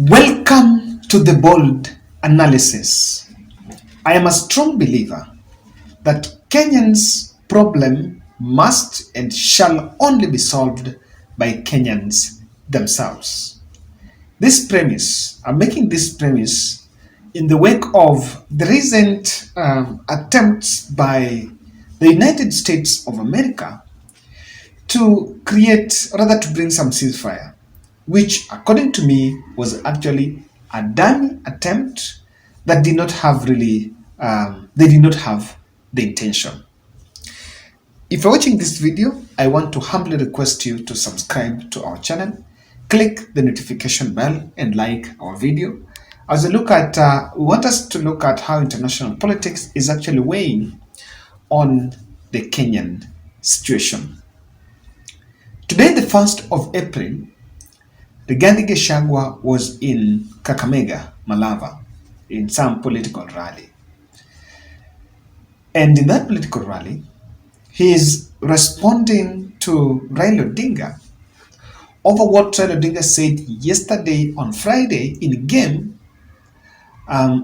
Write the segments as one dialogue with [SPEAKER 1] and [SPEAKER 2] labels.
[SPEAKER 1] Welcome to the bold analysis. I am a strong believer that Kenyans' problem must and shall only be solved by Kenyans themselves. I'm making this premise in the wake of the recent attempts by the United States of America to bring some ceasefire, which according to me was actually a dummy attempt that did not have they did not have the intention. If you're watching this video, I want to humbly request you to subscribe to our channel, click the notification bell and like our video. As we want us to look at how international politics is actually weighing on the Kenyan situation. Today, the 1st of April, Rigathi Gachagua was in Kakamega, Malava, in some political rally. And in that political rally, he is responding to Raila Odinga over what Raila Odinga said yesterday on Friday in a game,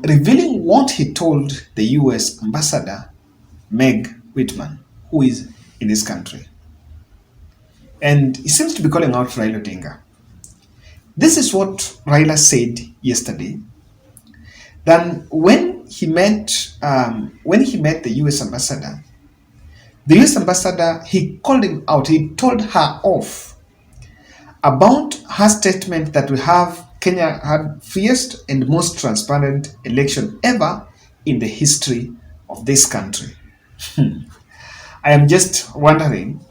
[SPEAKER 1] revealing what he told the US ambassador, Meg Whitman, who is in this country. And he seems to be calling out Raila Odinga. This is what Raila said yesterday. Then when he met the US ambassador, he called him out. He told her off about her statement that Kenya had freest and most transparent election ever in the history of this country. I am just wondering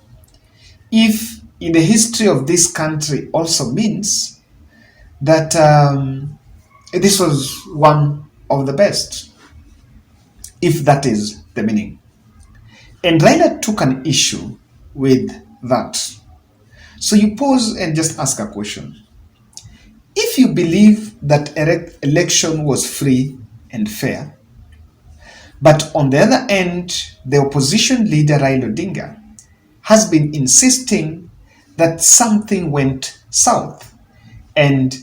[SPEAKER 1] if in the history of this country also means that this was one of the best, if that is the meaning. And Raila took an issue with that. So you pause and just ask a question. If you believe that election was free and fair, but on the other end, the opposition leader Raila Odinga has been insisting that something went south and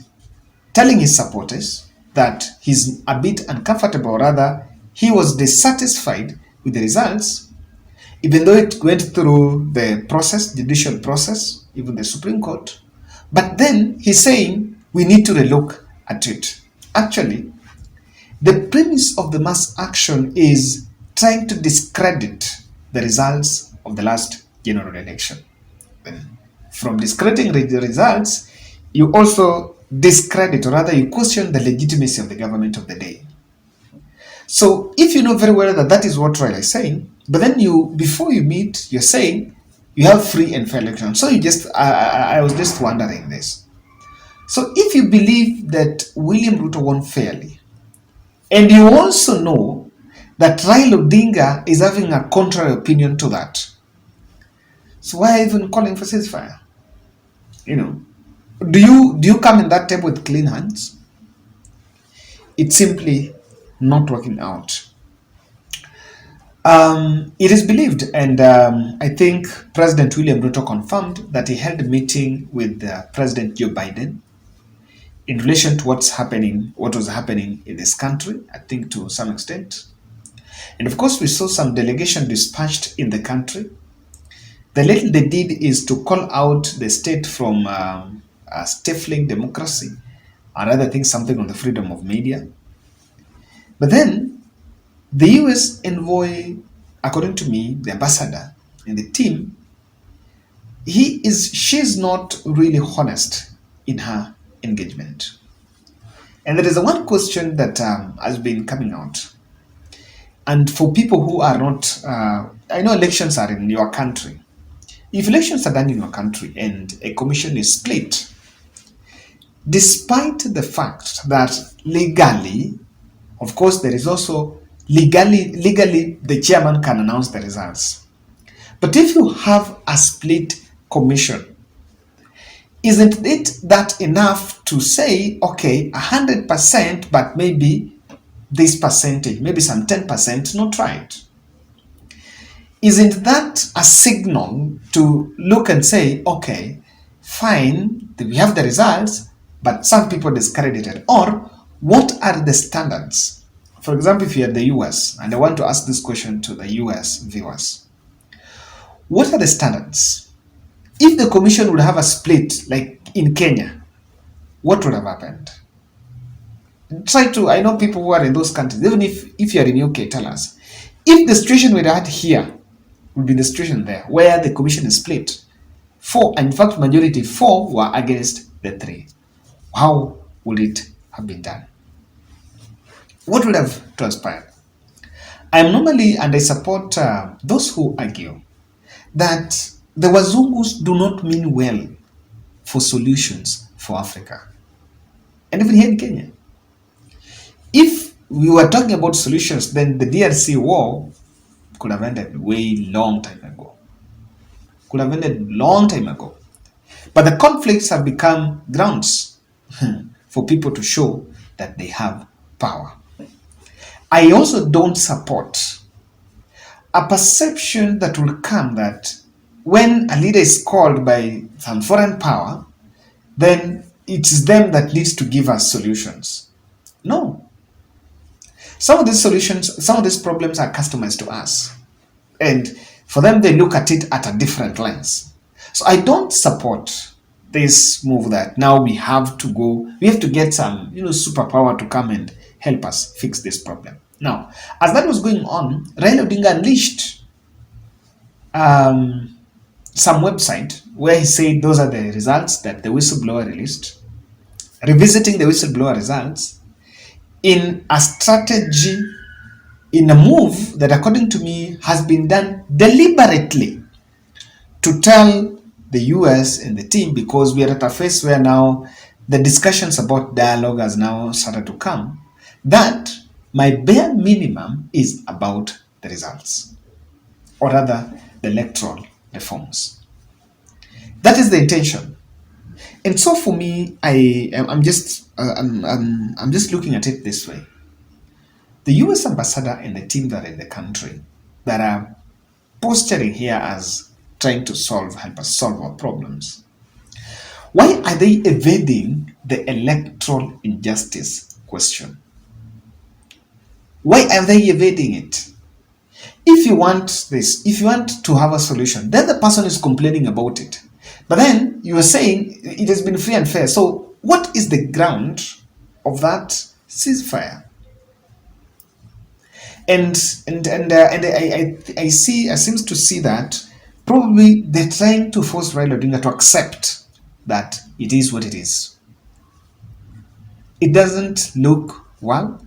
[SPEAKER 1] telling his supporters that he's a bit uncomfortable, or rather, he was dissatisfied with the results, even though it went through the judicial process, even the Supreme Court. But then he's saying we need to relook at it. Actually, the premise of the mass action is trying to discredit the results of the last general election. Then, from discrediting the results, you also discredit, or rather you question the legitimacy of the government of the day. So if you know very well that that is what Raila is saying, but then before you meet, you're saying you have free and fair election. So I was just wondering this. So if you believe that William Ruto won fairly, and you also know that Raila Odinga is having a contrary opinion to that, so why even calling for ceasefire? Do you come in that table with clean hands? It's simply not working out. It is believed, and I think President William Ruto confirmed that he held a meeting with President Joe Biden in relation to what was happening in this country, I think to some extent. And of course, we saw some delegation dispatched in the country. The little they did is to call out the state from stifling democracy, and other things, something on the freedom of media. But then the US envoy, according to me, the ambassador and the team, she's not really honest in her engagement. And there is one question that has been coming out. And for people who are not, I know elections are in your country. If elections are done in your country and a commission is split, despite the fact that legally, of course, there is also legally the chairman can announce the results. But if you have a split commission, isn't it that enough to say, okay, 100%, but maybe this percentage, maybe some 10% not right? Isn't that a signal to look and say, okay, fine, we have the results, but some people discredit it. Or what are the standards? For example, if you're at the US, and I want to ask this question to the US viewers, what are the standards? If the commission would have a split like in Kenya, what would have happened? I know people who are in those countries, even if you're in UK, tell us. If the situation we had here would be the situation there, where the commission is split, four, and in fact, majority 4 were against the 3. How would it have been done? What would have transpired? I am normally, and I support those who argue that the Wazungus do not mean well for solutions for Africa. And even here in Kenya. If we were talking about solutions, then the DRC war could have ended way long time ago. Could have ended long time ago. But the conflicts have become grounds for people to show that they have power. I also don't support a perception that will come that when a leader is called by some foreign power, then it's them that needs to give us solutions. No. Some of these solutions, some of these problems are customized to us. And for them, they look at it at a different lens. So I don't support this move that now we have to get some superpower to come and help us fix this problem. Now, as that was going on, Raila Odinga unleashed some website where he said those are the results that the whistleblower released, revisiting the whistleblower results in a strategy, in a move that according to me has been done deliberately to tell the US and the team, because we are at a phase where now the discussions about dialogue has now started to come, that my bare minimum is about the results, or rather the electoral reforms. That is the intention. And so for me, I'm just looking at it this way. The US ambassador and the team that are in the country that are posturing here as trying to help us solve our problems, why are they evading the electoral injustice question? Why are they evading it? If you want this, if you want to have a solution, then the person is complaining about it. But then you are saying it has been free and fair. So what is the ground of that ceasefire? And I seems to see that probably they're trying to force Raila Odinga to accept that it is what it is. It doesn't look well.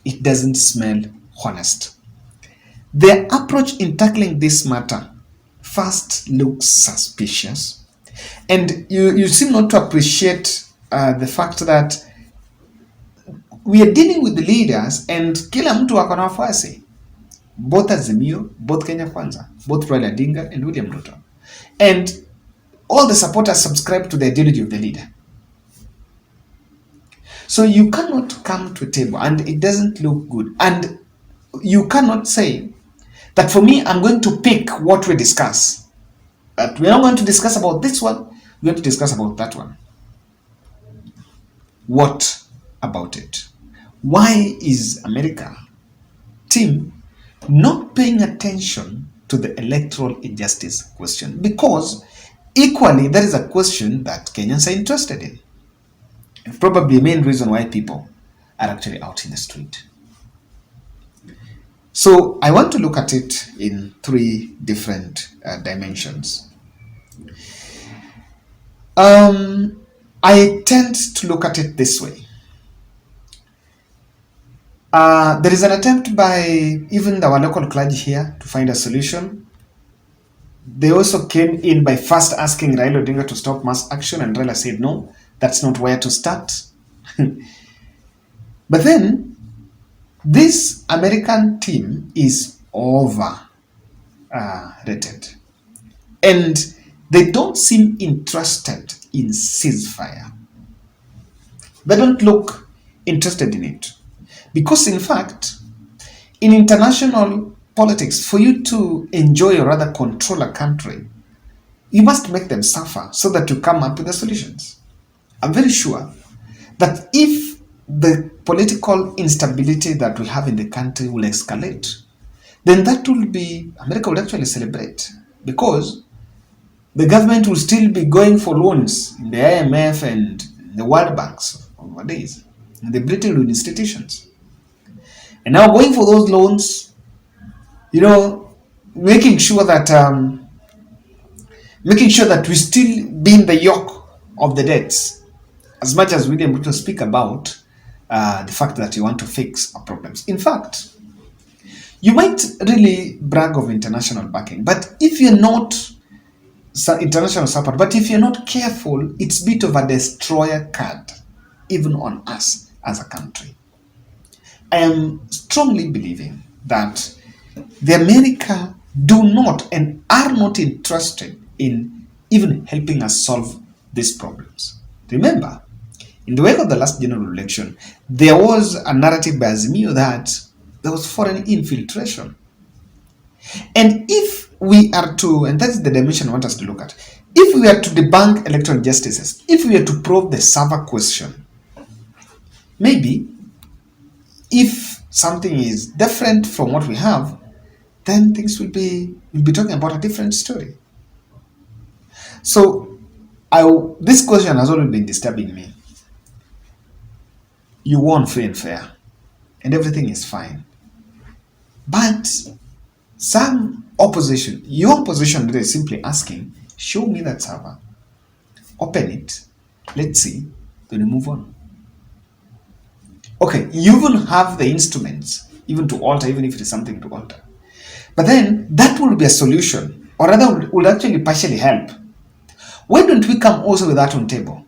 [SPEAKER 1] It doesn't smell honest. Their approach in tackling this matter first looks suspicious. And you seem not to appreciate the fact that we are dealing with the leaders and kila mtu ako na wafuasi. Both Azimio, both Kenya Kwanza, both Raila Odinga and William Ruto. And all the supporters subscribe to the ideology of the leader. So you cannot come to a table and it doesn't look good. And you cannot say that for me, I'm going to pick what we discuss. But we're not going to discuss about this one. We're going to discuss about that one. What about it? Why is America team not paying attention to the electoral injustice question? Because equally, that is a question that Kenyans are interested in. And probably the main reason why people are actually out in the street. So I want to look at it in 3 different dimensions. I tend to look at it this way. There is an attempt by even our local clergy here to find a solution. They also came in by first asking Raila Odinga to stop mass action, and Raila said, no, that's not where to start. But then, this American team is overrated. And they don't seem interested in ceasefire. They don't look interested in it. Because in fact, in international politics, for you to enjoy or rather control a country, you must make them suffer so that you come up with the solutions. I'm very sure that if the political instability that we have in the country will escalate, then that will be, America would actually celebrate, because the government will still be going for loans in the IMF and the World Banks nowadays, and the Bretton Woods institutions. And now going for those loans, making sure that we still be in the yoke of the debts, as much as William Ruto speak about the fact that you want to fix our problems. In fact, you might really brag of international backing, but if you're not international support, but if you're not careful, it's a bit of a destroyer card, even on us as a country. I am strongly believing that the America do not and are not interested in even helping us solve these problems. Remember, in the wake of the last general election, there was a narrative by Azimio that there was foreign infiltration. And if we are to, and that's the dimension I want us to look at, if we are to debunk electoral injustices, if we are to probe the server question, maybe if something is different from what we have, then things we'll be talking about a different story. So this question has always been disturbing me. You won free and fair, and everything is fine. But some opposition, your opposition is simply asking, show me that server, open it, let's see, then we move on. Okay, you even have the instruments, even to alter, even if it is something to alter. But then that will be a solution, or rather will actually partially help. Why don't we come also with that on table?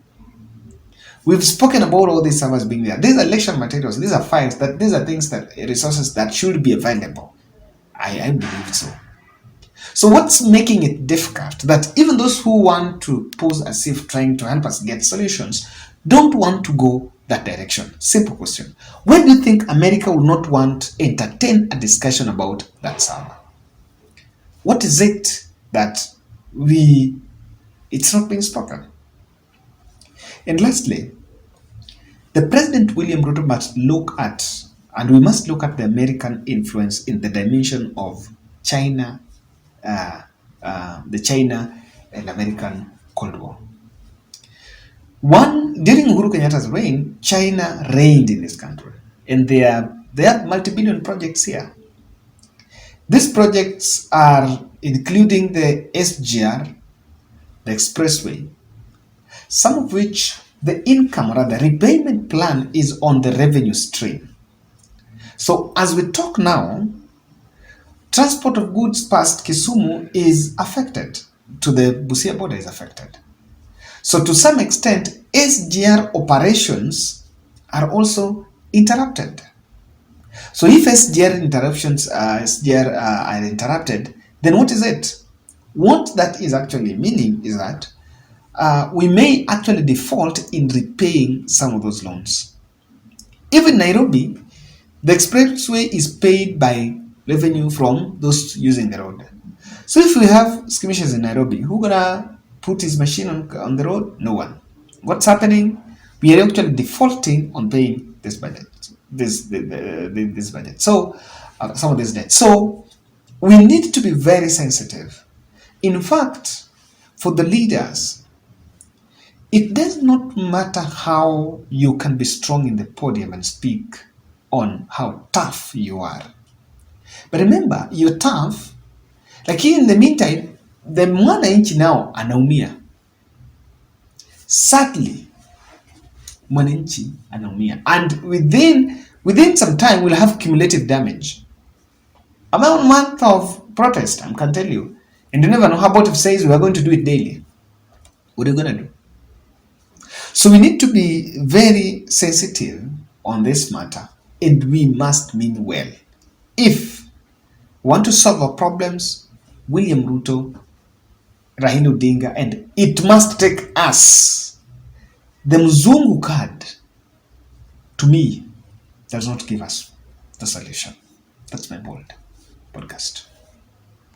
[SPEAKER 1] We've spoken about all these servers being there. These are election materials, these are files, these are things resources that should be available. I believe so. So what's making it difficult that even those who want to pose as if trying to help us get solutions don't want to go that direction? Simple question. When do you think America will not want to entertain a discussion about that server? What is it that it's not being spoken? And lastly, the President William Ruto must look at, and we must look at the American influence in the dimension of China, the China and American Cold War. During Uhuru Kenyatta's reign, China reigned in this country, and they have multi-billion projects here. These projects are including the SGR, the expressway, some of which the income or the repayment plan is on the revenue stream. So as we talk now, transport of goods past Kisumu is affected, to the Busia border is affected. So to some extent, SGR operations are also interrupted. So if SGR are interrupted, then what is it? What that is actually meaning is that we may actually default in repaying some of those loans. Even Nairobi, the expressway is paid by revenue from those using the road. So if we have skirmishes in Nairobi, who gonna put his machine on the road? No one. What's happening? We are actually defaulting on paying this budget, this budget. So some of this debt. So we need to be very sensitive. In fact, for the leaders, it does not matter how you can be strong in the podium and speak on how tough you are. But remember, you're tough. Like in the meantime, the mwananchi now anaumia. Sadly, mwananchi anaumia. And within some time, we'll have cumulative damage. About a month of protest, I can tell you. And you never know how about if says we are going to do it daily. What are you going to do? So we need to be very sensitive on this matter, and we must mean well. If we want to solve our problems, William Ruto, Raila Odinga, and it must take us. The Mzungu card, to me, does not give us the solution. That's my bold podcast.